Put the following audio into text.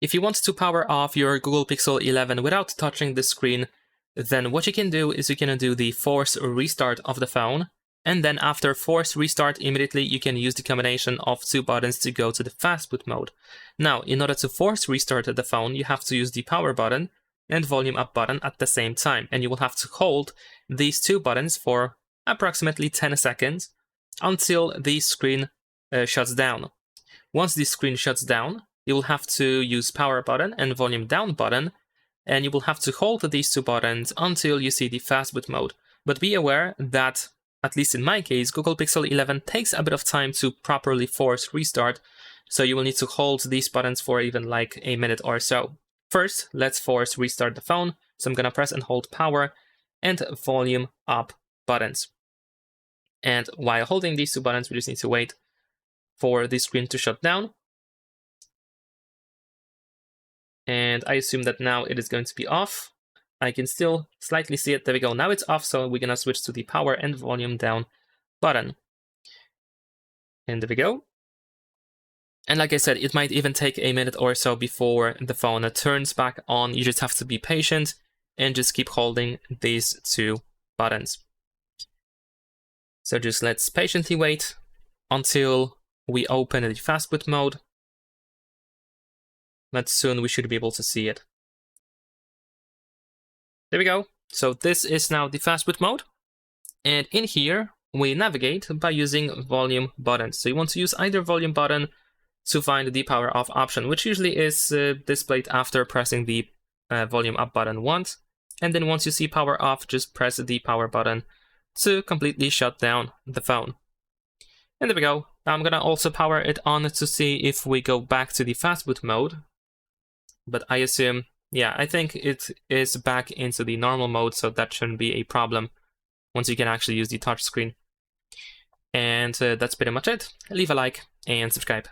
If you want to power off your Google Pixel 11 without touching the screen, then what you can do is you can do the force restart of the phone, and then after force restart, immediately you can use the combination of two buttons to go to the fast boot mode. Now, in order to force restart the phone, you have to use the power button and volume up button at the same time, and you will have to hold these two buttons for approximately 10 seconds until the screen shuts down. Once the screen shuts down, you will have to use power button and volume down button, and you will have to hold these two buttons until you see the fast boot mode. But be aware that, at least in my case, Google Pixel 11 takes a bit of time to properly force restart, so you will need to hold these buttons for even like a minute or so. First, let's force restart the phone. So I'm gonna press and hold power and volume up buttons. And while holding these two buttons, we just need to wait for the screen to shut down. And I assume that now it is going to be off. I can still slightly see it. There we go. Now it's off, so we're gonna switch to the power and volume down button. And there we go. And like I said, it might even take a minute or so before the phone turns back on. You just have to be patient and just keep holding these two buttons. So just let's patiently wait until we open the fast boot mode. But soon we should be able to see it. There we go. So this is now the fast boot mode. And in here, we navigate by using volume buttons. So you want to use either volume button to find the power off option, which usually is displayed after pressing the volume up button once. And then once you see power off, just press the power button to completely shut down the phone. And there we go. Now I'm gonna also power it on to see if we go back to the fast boot mode. But I assume, yeah, I think it is back into the normal mode, so that shouldn't be a problem once you can actually use the touch screen. And that's pretty much it. Leave a like and subscribe.